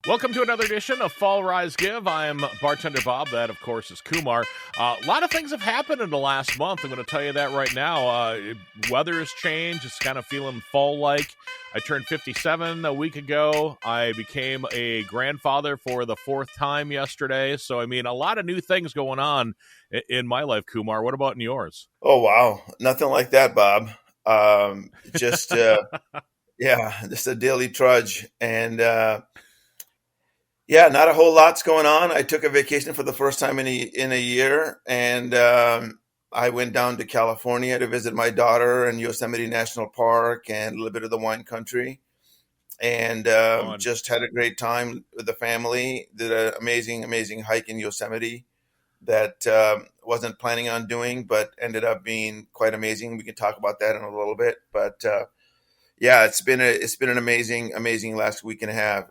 Welcome to another edition of Fall Rise Give. I'm Bartender Bob. That, of course, is Kumar. A lot of things have happened in the last month. I'm going to tell you that right now. Weather has changed. It's kind of feeling fall-like. I turned 57 a week ago. I became a grandfather for the fourth time yesterday. So, I mean, a lot of new things going on in my life, Kumar. What about in yours? Oh, wow. Nothing like that, Bob. Just, just a daily trudge. And not a whole lot's going on. I took a vacation for the first time in a year. And I went down to California to visit my daughter in Yosemite National Park and a little bit of the wine country. And just had a great time with the family. Did an amazing hike in Yosemite that wasn't planning on doing, but ended up being quite amazing. We can talk about that in a little bit, but it's been an amazing last week and a half,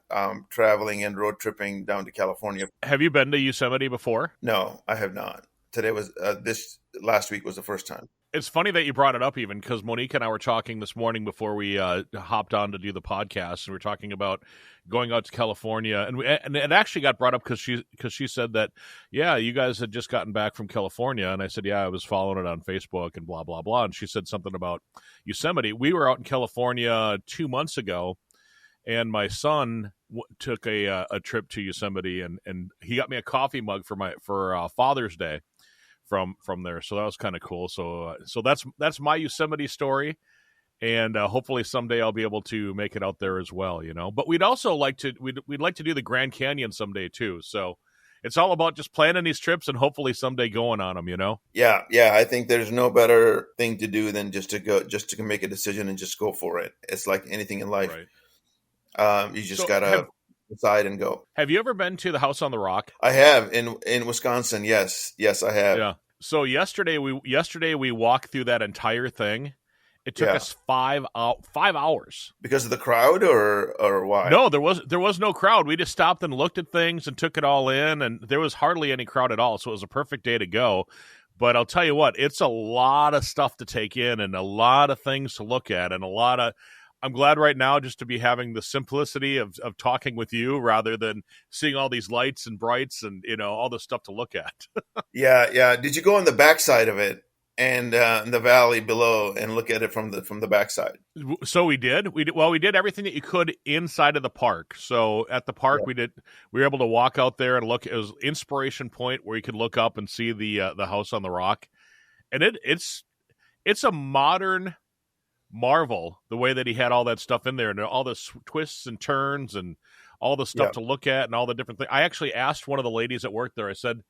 traveling and road tripping down to California. Have you been to Yosemite before? No, I have not. Today was this last week was the first time. It's funny that you brought it up, even because Monique and I were talking this morning before we hopped on to do the podcast, and we were talking about going out to California, and it actually got brought up because she said that, yeah, you guys had just gotten back from California, and I said, yeah, I was following it on Facebook and blah blah blah, and she said something about Yosemite. We were out in California 2 months ago, and my son took a trip to Yosemite, and he got me a coffee mug for Father's Day from there, so that was kind of cool. So that's my Yosemite story, and hopefully someday I'll be able to make it out there as well. But we'd also like to we'd like to do the Grand Canyon someday too. So it's all about just planning these trips and hopefully someday going on them. Yeah. I think there's no better thing to do than just to make a decision and just go for it. It's like anything in life. Right. You just gotta decide and go. Have you ever been to the House on the Rock? I have in Wisconsin. Yes, I have. Yeah. So yesterday we walked through that entire thing. It took us 5 hours. Because of the crowd or why? No, there was no crowd. We just stopped and looked at things and took it all in, and there was hardly any crowd at all. So it was a perfect day to go. But I'll tell you what, it's a lot of stuff to take in and a lot of things to look at and I'm glad right now just to be having the simplicity of talking with you rather than seeing all these lights and brights and, all this stuff to look at. Yeah. Did you go on the backside of it and in the valley below and look at it from the backside? So we did. We did everything that you could inside of the park. So at the park, we were able to walk out there and look. It was Inspiration Point where you could look up and see the House on the Rock. And it's a modern marvel, the way that he had all that stuff in there and all the twists and turns and all the stuff to look at and all the different things. I actually asked one of the ladies at work there, I said,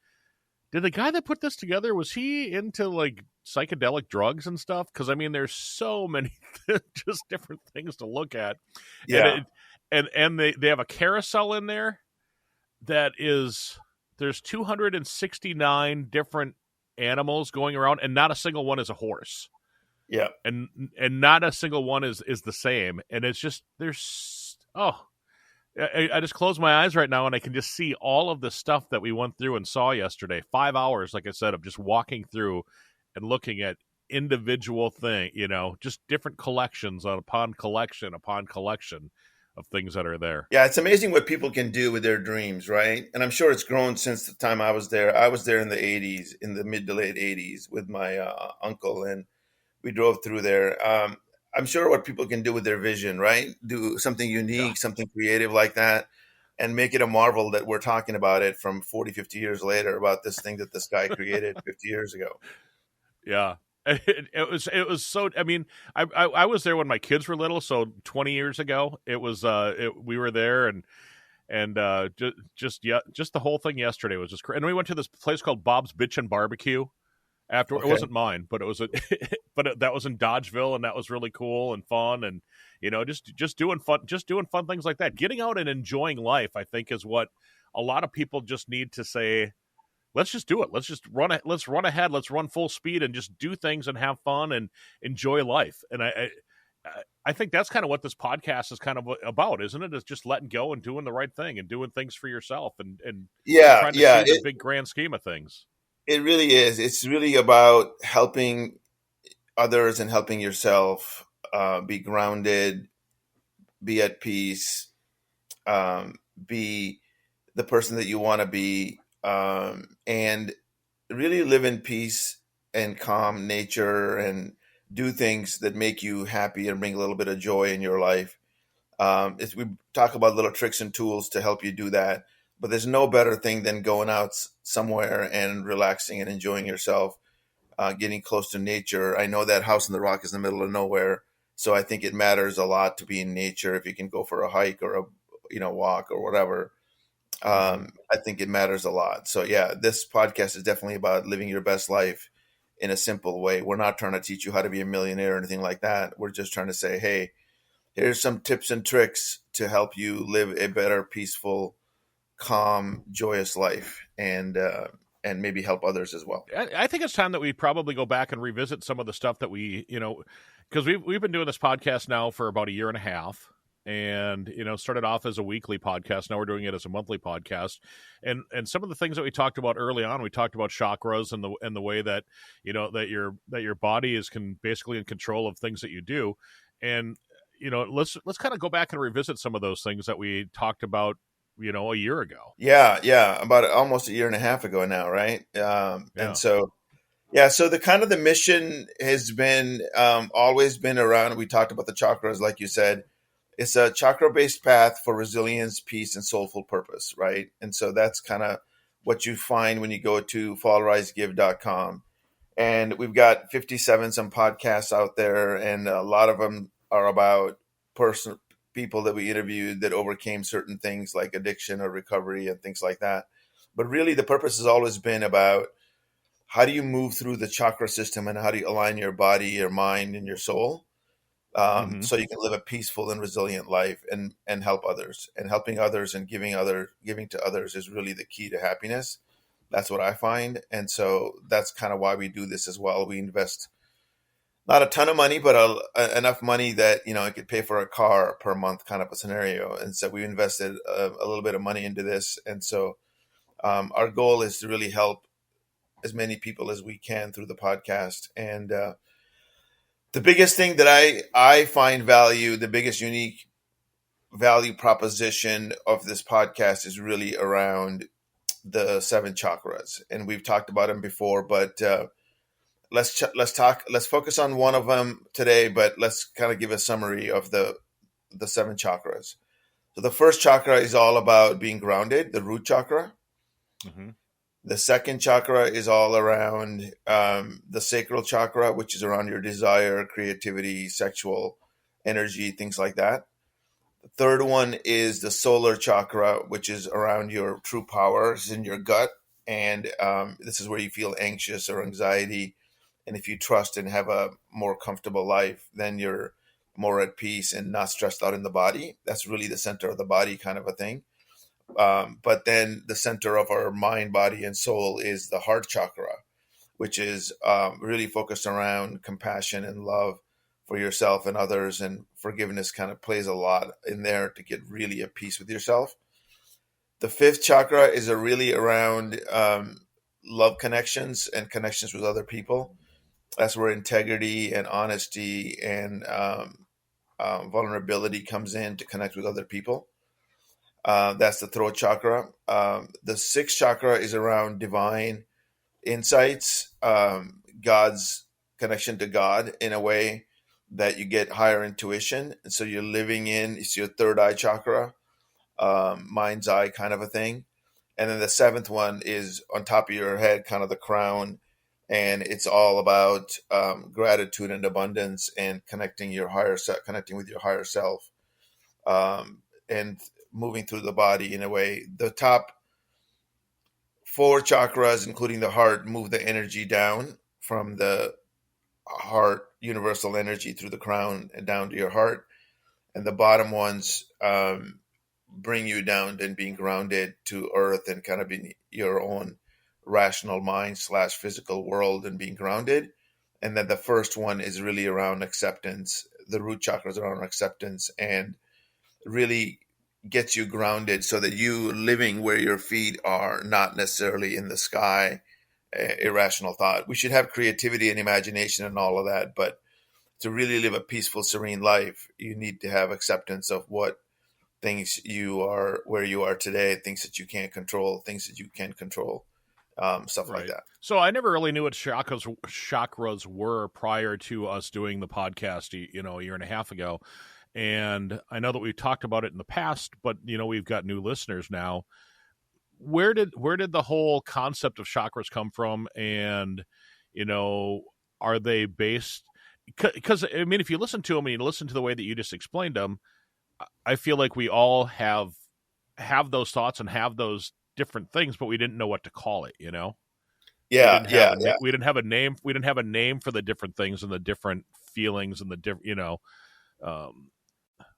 did the guy that put this together, was he into like psychedelic drugs and stuff? Because I mean, there's so many just different things to look at. Yeah. And they have a carousel in there that there's 269 different animals going around, and not a single one is a horse. Yeah. And not a single one is the same. And it's just, I just close my eyes right now and I can just see all of the stuff that we went through and saw yesterday. 5 hours, like I said, of just walking through and looking at individual just different collections upon collection of things that are there. Yeah, it's amazing what people can do with their dreams, right? And I'm sure it's grown since the time I was there. I was there in the 80s, in the mid to late 80s with my uncle, and we drove through there. I'm sure what people can do with their vision, right? Do something unique, something creative like that, and make it a marvel that we're talking about it from 40, 50 years later about this thing that this guy created 50 years ago. Yeah. It was so, I mean, I was there when my kids were little. So 20 years ago, it was, we were there and just the whole thing yesterday was just crazy. And we went to this place called Bob's Bitchin' Barbecue. After It wasn't mine, but it was that was in Dodgeville, and that was really cool and fun, and just doing fun things like that. Getting out and enjoying life, I think, is what a lot of people just need to say. Let's just do it. Let's run ahead. Let's run full speed and just do things and have fun and enjoy life. And I think that's kind of what this podcast is kind of about, isn't it? It's just letting go and doing the right thing and doing things for yourself and trying to see the big grand scheme of things. It really is. It's really about helping others and helping yourself be grounded, be at peace, be the person that you want to be, and really live in peace and calm nature and do things that make you happy and bring a little bit of joy in your life. We talk about little tricks and tools to help you do that, but there's no better thing than going out somewhere and relaxing and enjoying yourself, getting close to nature. I know that House in the Rock is in the middle of nowhere, so I think it matters a lot to be in nature. If you can go for a hike or a walk or whatever, Hmm. I think it matters a lot. So yeah, this podcast is definitely about living your best life in a simple way. We're not trying to teach you how to be a millionaire or anything like that. We're just trying to say, hey, here's some tips and tricks to help you live a better, peaceful, calm, joyous life, and maybe help others as well. I think it's time that we probably go back and revisit some of the stuff that we, because we've been doing this podcast now for about a year and a half, and started off as a weekly podcast. Now we're doing it as a monthly podcast, and some of the things that we talked about early on, we talked about chakras and the way that that your body is basically in control of things that you do, and let's kind of go back and revisit some of those things that we talked about a year ago. Yeah, yeah, about almost a year and a half ago now, right? And Yeah. so yeah, so the kind of the mission has been always been around. We talked about the chakras, like you said. It's a chakra based path for resilience, peace, and soulful purpose, right? And so that's kind of what you find when you go to fallrisegive.com. And we've got 57 some podcasts out there, and a lot of them are about person people that we interviewed that overcame certain things like addiction or recovery and things like that. But really, the purpose has always been about how do you move through the chakra system and how do you align your body, your mind, and your soul, Hmm. so you can live a peaceful and resilient life and help others. And helping others and giving to others is really the key to happiness. That's what I find, and so that's kind of why we do this as well. We invest not a ton of money, but enough money that it could pay for a car per month, kind of a scenario. And so we invested a little bit of money into this, and so our goal is to really help as many people as we can through the podcast. And the biggest thing that I find value, the biggest unique value proposition of this podcast is really around the seven chakras, and we've talked about them before, but let's focus on one of them today. But let's kind of give a summary of the seven chakras. So the first chakra is all about being grounded, the root chakra. Hmm. The second chakra is all around the sacral chakra, which is around your desire, creativity, sexual energy, things like that. The third one is the solar chakra, which is around your true power, is in your gut. And this is where you feel anxious or anxiety. And if you trust and have a more comfortable life, then you're more at peace and not stressed out in the body. That's really the center of the body, kind of a thing. But then the center of our mind, body, and soul is the heart chakra, which is really focused around compassion and love for yourself and others. And forgiveness kind of plays a lot in there to get really at peace with yourself. The fifth chakra is really around love connections and connections with other people. That's where integrity and honesty and vulnerability comes in to connect with other people. That's the throat chakra. The sixth chakra is around divine insights, God's connection to God in a way that you get higher intuition. And so you're living in, it's your third eye chakra, mind's eye kind of a thing. And then the seventh one is on top of your head, kind of the crown. And it's all about gratitude and abundance and connecting with your higher self, and moving through the body in a way. The top four chakras, including the heart, move the energy down from the heart, universal energy through the crown and down to your heart. And the bottom ones bring you down and being grounded to earth and kind of in your own rational mind slash physical world and being grounded. And then the first one is really around acceptance. The root chakras are around acceptance and really gets you grounded so that you living where your feet are, not necessarily in the sky. Irrational thought. We should have creativity and imagination and all of that, but to really live a peaceful, serene life, you need to have acceptance of what things you are where you are today, things that you can't control, things that you can control, stuff like Right. that. So I never really knew what chakras were prior to us doing the podcast, a year and a half ago. And I know that we've talked about it in the past, but we've got new listeners now. Where did the whole concept of chakras come from? And you know, are they based? Because I mean, if you listen to them and you listen to the way that you just explained them, I feel like we all have those thoughts and have those different things, but we didn't know what to call it. We Yeah, didn't have yeah, a yeah. we didn't have a name. We didn't have a name for the different things and the different feelings and the different. Um,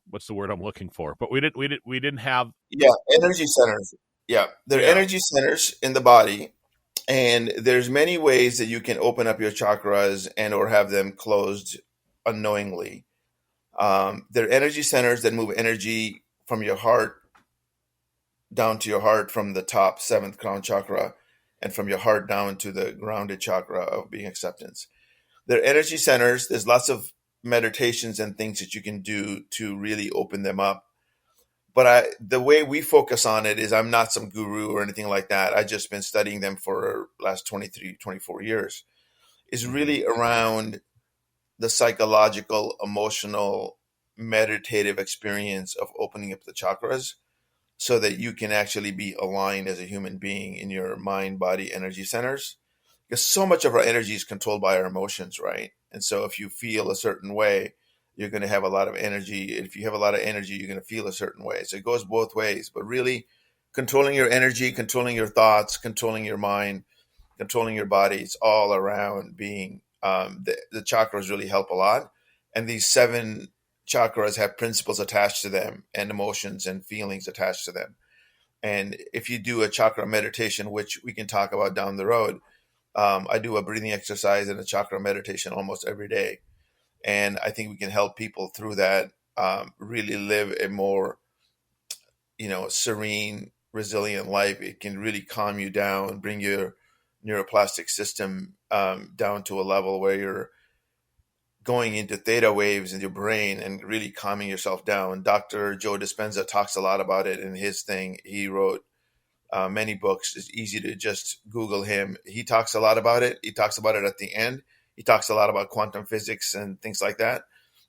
what's the word I'm looking for? But we didn't have. Yeah, energy centers. Yeah, they're Yeah. energy centers in the body, and there's many ways that you can open up your chakras and or have them closed unknowingly. They're energy centers that move energy from your heart down to your heart from the top seventh crown chakra, and from your heart down to the grounded chakra of being acceptance. They're energy centers. There's lots of meditations and things that you can do to really open them up. But the way we focus on it is, I'm not some guru or anything like that. I just been studying them for the last 23, 24 years. Is Hmm. really around the psychological, emotional, meditative experience of opening up the chakras so that you can actually be aligned as a human being in your mind, body, energy centers. Because so much of our energy is controlled by our emotions, right? And so if you feel a certain way, you're going to have a lot of energy. If you have a lot of energy, you're going to feel a certain way. So it goes both ways. But really, controlling your energy, controlling your thoughts, controlling your mind, controlling your body, it's all around being, the chakras really help a lot. And these seven chakras have principles attached to them and emotions and feelings attached to them. And if you do a chakra meditation, which we can talk about down the road, I do a breathing exercise and a chakra meditation almost every day. And I think we can help people through that, really live a more, serene, resilient life. It can really calm you down, bring your neuroplastic system, down to a level where you're going into theta waves in your brain and really calming yourself down. Dr. Joe Dispenza talks a lot about it in his thing. He wrote many books. It's easy to just Google him. He talks a lot about it. He talks about it at the end. He talks a lot about quantum physics and things like that.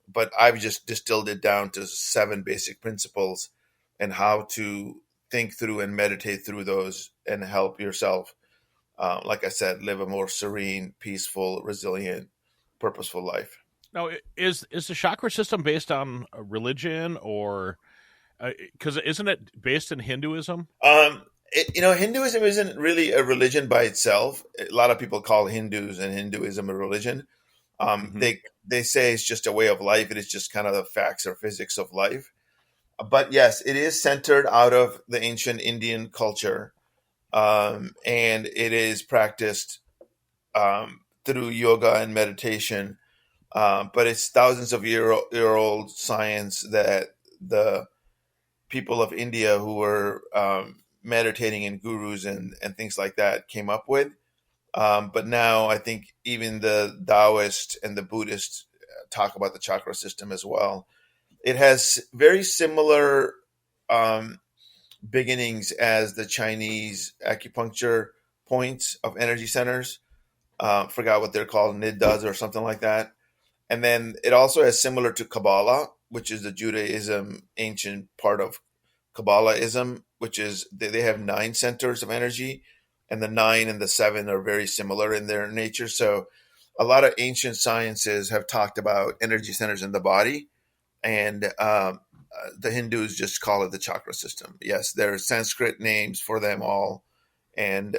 But I've just distilled it down to seven basic principles and how to think through and meditate through those and help yourself, like I said, live a more serene, peaceful, resilient, purposeful life. Now, is the chakra system based on a religion, or because isn't it based in Hinduism? Hinduism isn't really a religion by itself. A lot of people call Hindus and Hinduism a religion. Hmm. They say it's just a way of life. It is just kind of the facts or physics of life. But yes, it is centered out of the ancient Indian culture, and it is practiced, through yoga and meditation. But it's thousands of year old science that the people of India who were, meditating and gurus and things like that came up with. But now I think even the Taoist and the Buddhists talk about the chakra system as well. It has very similar, um, beginnings as the Chinese acupuncture points of energy centers. Forgot what they're called, niddas or something like that. And then it also has similar to Kabbalah, which is the Judaism ancient part of Kabbalahism, which is they have nine centers of energy, and the nine and the seven are very similar in their nature. So a lot of ancient sciences have talked about energy centers in the body, and the Hindus just call it the chakra system. Yes, there are Sanskrit names for them all, and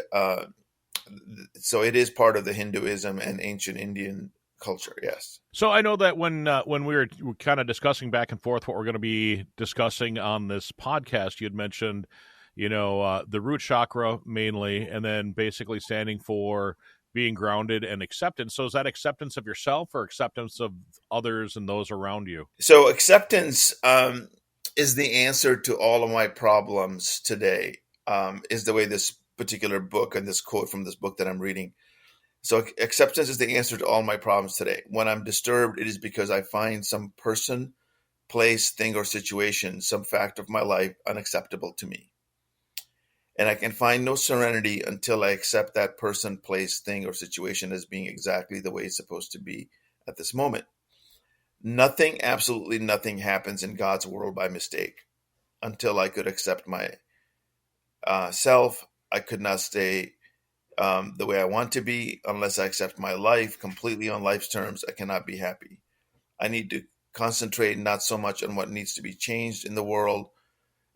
so it is part of the Hinduism and ancient Indian culture. Yes. So I know that when we were kind of discussing back and forth what we're going to be discussing on this podcast, you had mentioned, the root chakra mainly, and then basically standing for being grounded and acceptance. So is that acceptance of yourself or acceptance of others and those around you? So acceptance, is the answer to all of my problems today. Is the way this particular book and this quote from this book that I'm reading. So acceptance is the answer to all my problems today. When I'm disturbed, it is because I find some person, place, thing, or situation, some fact of my life, unacceptable to me. And I can find no serenity until I accept that person, place, thing, or situation as being exactly the way it's supposed to be at this moment. Nothing, absolutely nothing happens in God's world by mistake. Until I could accept my self, I could not stay the way I want to be. Unless I accept my life completely on life's terms, I cannot be happy. I need to concentrate not so much on what needs to be changed in the world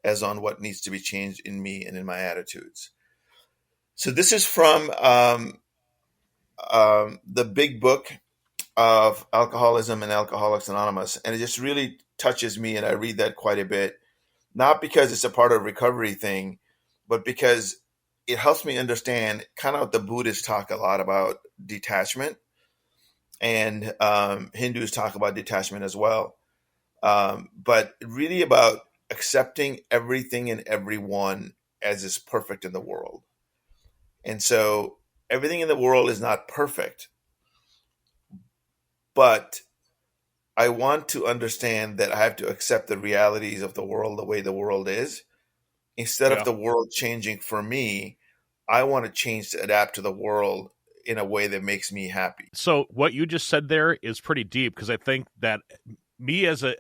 as on what needs to be changed in me and in my attitudes. So this is from the big book of Alcoholism and Alcoholics Anonymous, and it just really touches me, and I read that quite a bit, not because it's a part of recovery thing, but because it helps me understand kind of what the Buddhists talk a lot about detachment, and Hindus talk about detachment as well. But really about accepting everything and everyone as is perfect in the world. And so everything in the world is not perfect, but I want to understand that I have to accept the realities of the world the way the world is. Instead of Yeah. the world changing for me, I want to change to adapt to the world in a way that makes me happy. So what you just said there is pretty deep, because I think that me as a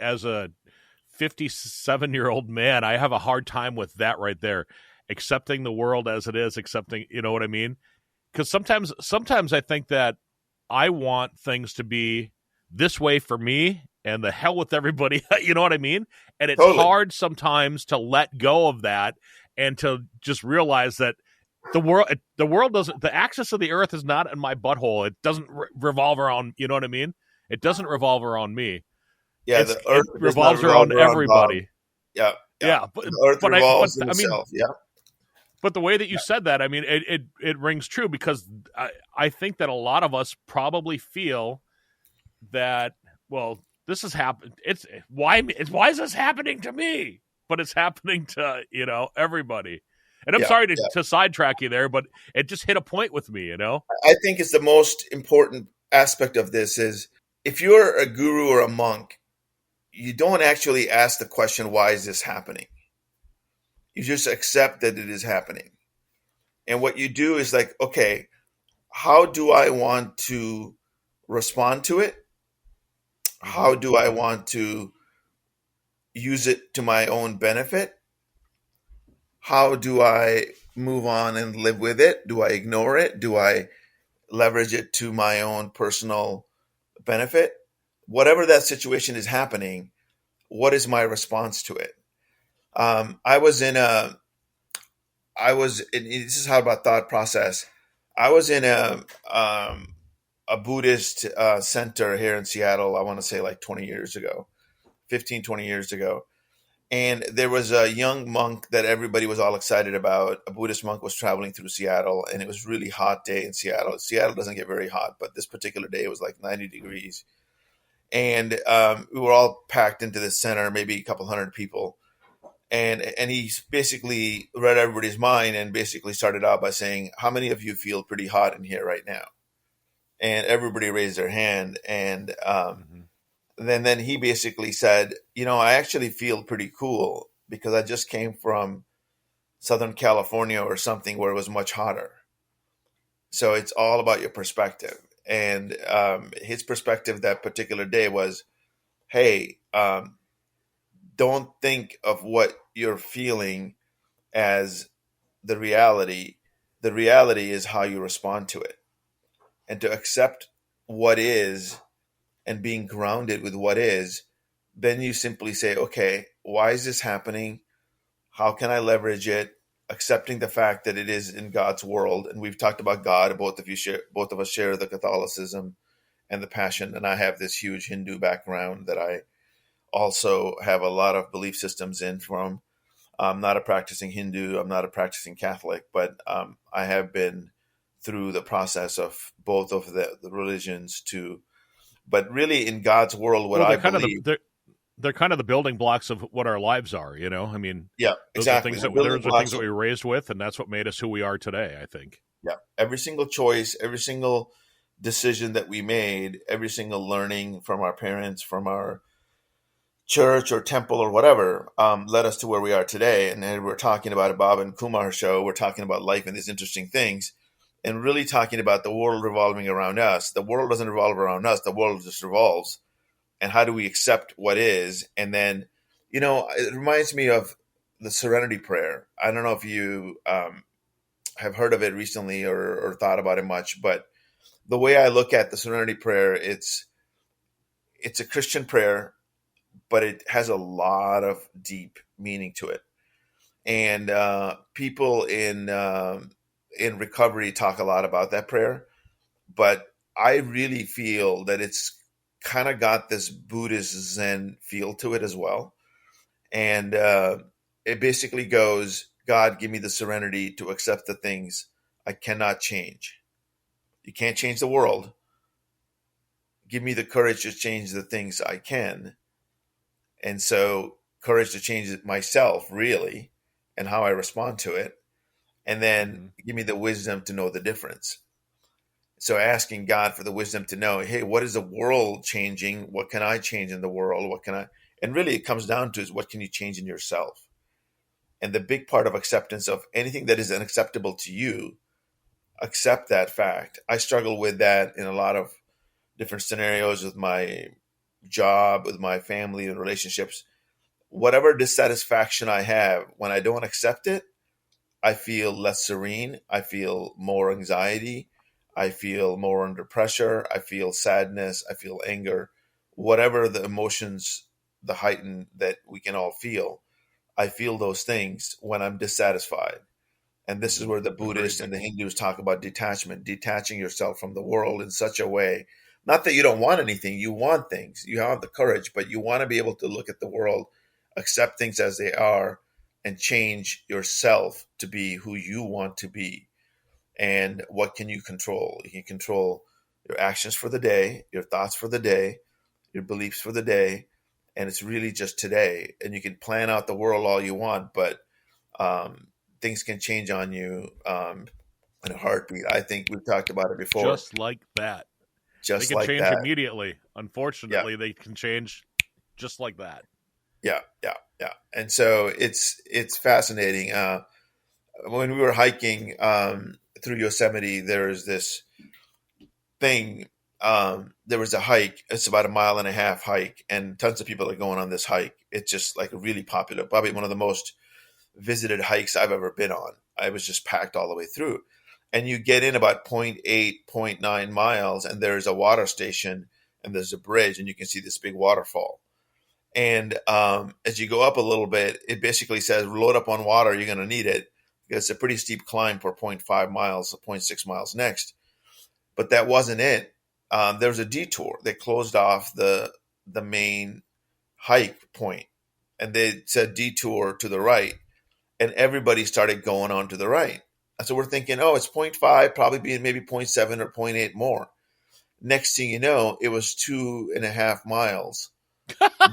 57-year-old man, I have a hard time with that right there. Accepting the world as it is, accepting, you know what I mean? Because sometimes I think that I want things to be this way for me and the hell with everybody, you know what I mean? And it's Totally. hard sometimes to let go of that and to just realize that the world doesn't, the axis of the earth is not in my butthole. It doesn't revolve around, you know what I mean? It doesn't revolve around me. Yeah, the It earth does not revolves revolve around around God. everybody. Yeah, yeah. Yeah, The earth but revolves in I mean, itself. Yeah, but the way that you yeah, said that, I mean, it rings true, because I think that a lot of us probably feel that, well, this has happened. Why is this happening to me? But it's happening to, everybody. And I'm yeah, sorry yeah. to sidetrack you there, but it just hit a point with me, I think it's the most important aspect of this is if you're a guru or a monk, you don't actually ask the question, why is this happening? You just accept that it is happening. And what you do is like, okay, how do I want to respond to it? Mm-hmm. How do I want to use it to my own benefit? How do I move on and live with it? Do I ignore it? Do I leverage it to my own personal benefit? Whatever that situation is happening, what is my response to it? I was in a, this is how about thought process. I was in a Buddhist center here in Seattle, I want to say like 20 years ago, 15, 20 years ago. And there was a young monk that everybody was all excited about. A Buddhist monk was traveling through Seattle, and it was a really hot day in Seattle. Seattle doesn't get very hot, but this particular day it was like 90 degrees. And we were all packed into the center, maybe a couple hundred people. And he basically read everybody's mind and basically started out by saying, how many of you feel pretty hot in here right now? And everybody raised their hand. And Mm-hmm. then he basically said, I actually feel pretty cool because I just came from Southern California or something where it was much hotter. So it's all about your perspective. And his perspective that particular day was, hey, don't think of what you're feeling as the reality. The reality is how you respond to it. And to accept what is and being grounded with what is, then you simply say, okay, why is this happening? How can I leverage it? Accepting the fact that it is in God's world. And we've talked about God. Both of us share the Catholicism and the passion. And I have this huge Hindu background that I also have a lot of belief systems in from. I'm not a practicing Hindu. I'm not a practicing Catholic, but I have been through the process of both of the religions to, but really in God's world, what Well, I believe. they're kind of the building blocks of what our lives are. I mean, Yeah, exactly. The building those are things blocks that of, we were raised with, and that's what made us who we are today, I think. yeah, every single choice, every single decision that we made, every single learning from our parents, from our church or temple or whatever led us to where we are today. And then we're talking about a Bob and Kumar show. We're talking about life and these interesting things, and really talking about the world revolving around us. The world doesn't revolve around us. The world just revolves. And how do we accept what is? And then, it reminds me of the Serenity Prayer. I don't know if you have heard of it recently or thought about it much, but the way I look at the Serenity Prayer, it's a Christian prayer, but it has a lot of deep meaning to it. And people in recovery talk a lot about that prayer, but I really feel that it's kind of got this Buddhist Zen feel to it as well. And it basically goes, God, give me the serenity to accept the things I cannot change. You can't change the world. Give me the courage to change the things I can. And so, courage to change myself, really, and how I respond to it. And then give me the wisdom to know the difference. So, asking God for the wisdom to know, hey, what is the world changing? What can I change in the world? And really, it comes down to is what can you change in yourself? And the big part of acceptance of anything that is unacceptable to you, accept that fact. I struggle with that in a lot of different scenarios with my job, with my family and relationships. Whatever dissatisfaction I have, when I don't accept it, I feel less serene. I feel more anxiety. I feel more under pressure. I feel sadness. I feel anger. Whatever the emotions, the heightened that we can all feel, I feel those things when I'm dissatisfied. And this is where the Buddhists and the Hindus talk about detachment, detaching yourself from the world in such a way. Not that you don't want anything, you want things. You have the courage, but you want to be able to look at the world, accept things as they are, and change yourself to be who you want to be. And what can you control? You can control your actions for the day, your thoughts for the day, your beliefs for the day. And it's really just today. And you can plan out the world all you want, but things can change on you in a heartbeat. I think we've talked about it before. Just like that. They Just can like change that. immediately. Yeah. Unfortunately, they can change just like that. Yeah. And so it's fascinating. When we were hiking through Yosemite, there's this thing. There was a hike. It's about a 1.5 mile hike, and tons of people are going on this hike. It's just like really popular, probably one of the most visited hikes I've ever been on. I was just packed all the way through. And you get in about 0.8, 0.9 miles, and there's a water station and there's a bridge, and you can see this big waterfall. And as you go up a little bit, it basically says, load up on water, you're going to need it. Because it's a pretty steep climb for 0.5 miles, 0.6 miles next. But that wasn't it. There was a detour. They closed off the main hike point, and they said detour to the right. And everybody started going on to the right. And so we're thinking, oh, it's 0.5, probably being maybe 0.7 or 0.8 more. Next thing you know, it was 2.5 miles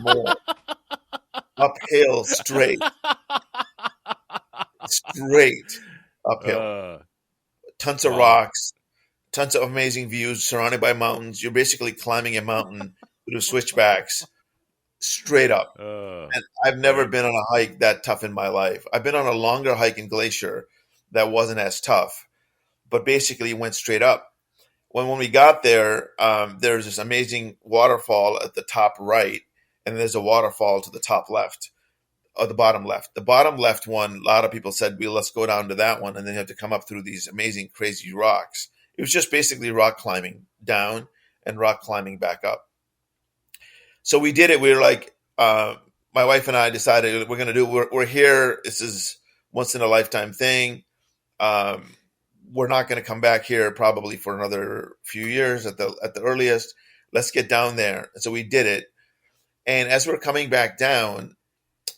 more uphill, straight uphill. Tons of rocks, tons of amazing views surrounded by mountains. You're basically climbing a mountain through switchbacks straight up. And I've never been on a hike that tough in my life. I've been on a longer hike in Glacier that wasn't as tough, but basically went straight up. When we got there, there's this amazing waterfall at the top right, and there's a waterfall to the top left, or the bottom left. The bottom left one, a lot of people said, well, let's go down to that one, and then you have to come up through these amazing, crazy rocks. It was just basically rock climbing down and rock climbing back up. So we did it. We were like, my wife and I decided we're going to do, we're here. This is once in a lifetime thing. We're not going to come back here probably for another few years at the earliest. Let's get down there. And so we did it. And as we're coming back down,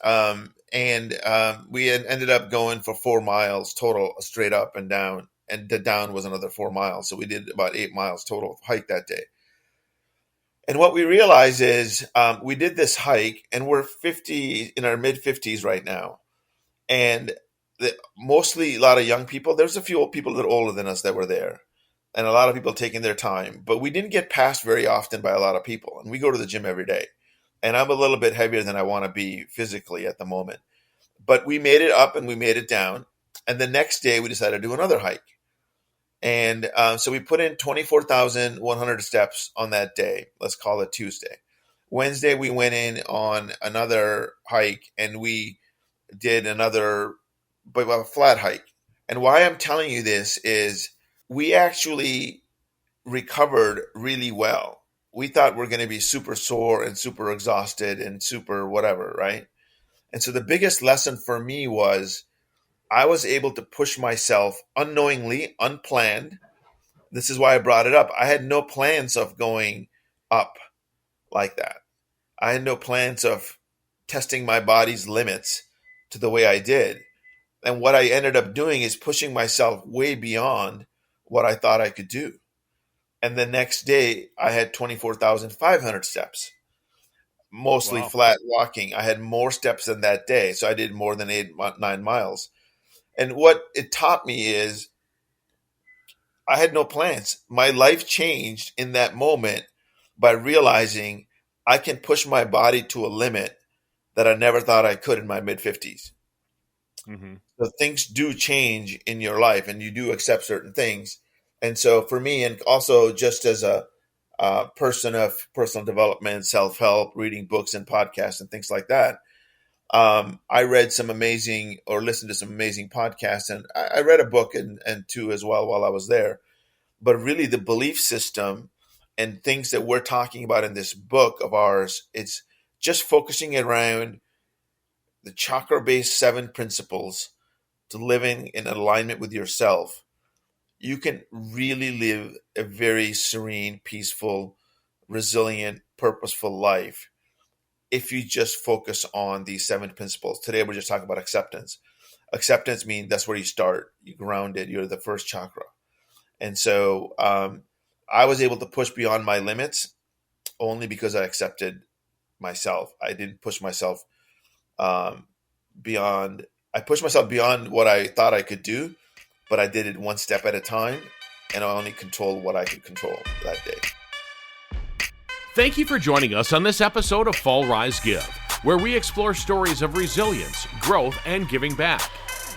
we ended up going for 4 miles total, straight up and down. And the down was another 4 miles. So we did about 8 miles total hike that day. And what we realized is we did this hike, and we're in our mid 50s right now. And mostly a lot of young people. There's a few people that are older than us that were there, and a lot of people taking their time. But we didn't get passed very often by a lot of people. And we go to the gym every day. and I'm a little bit heavier than I want to be physically at the moment. But we made it up and we made it down. And the next day we decided to do another hike. And so we put in 24,100 steps on that day. Let's call it Tuesday. Wednesday, we went in on another hike and we did another flat hike. And why I'm telling you this is we actually recovered really well. We thought we're going to be super sore and super exhausted and super whatever, right? And so the biggest lesson for me was I was able to push myself unknowingly, unplanned. This is why I brought it up. I had no plans of going up like that. I had no plans of testing my body's limits to the way I did. And what I ended up doing is pushing myself way beyond what I thought I could do. And the next day, I had 24,500 steps, mostly Wow. flat walking. I had more steps than that day. So I did more than 9 miles. And what it taught me is I had no plans. My life changed in that moment by realizing I can push my body to a limit that I never thought I could in my mid-50s. Mm-hmm. So things do change in your life and you do accept certain things. And so for me, and also just as a person of personal development, self-help, reading books and podcasts and things like that, I read some amazing or listened to some amazing podcasts. And I read a book and two as well while I was there. But really the belief system and things that we're talking about in this book of ours, it's just focusing around the chakra-based 7 principles to living in alignment with yourself. You can really live a very serene, peaceful, resilient, purposeful life if you just focus on these 7 principles. Today, we're just talking about acceptance. Acceptance means that's where you start. You grounded. You're the first chakra. And so I was able to push beyond my limits only because I accepted myself. I didn't push myself beyond. I pushed myself beyond what I thought I could do, but I did it one step at a time, and I only controlled what I could control that day. Thank you for joining us on this episode of Fall, Rise, Give, where we explore stories of resilience, growth, and giving back.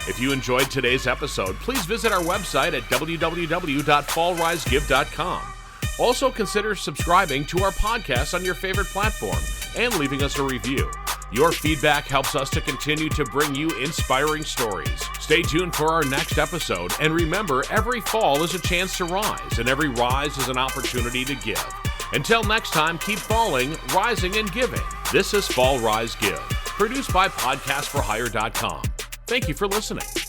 If you enjoyed today's episode, please visit our website at www.fallrisegive.com. Also consider subscribing to our podcast on your favorite platform and leaving us a review. Your feedback helps us to continue to bring you inspiring stories. Stay tuned for our next episode, and remember, every fall is a chance to rise, and every rise is an opportunity to give. Until next time, keep falling, rising, and giving. This is Fall, Rise, Give, produced by podcastforhire.com. Thank you for listening.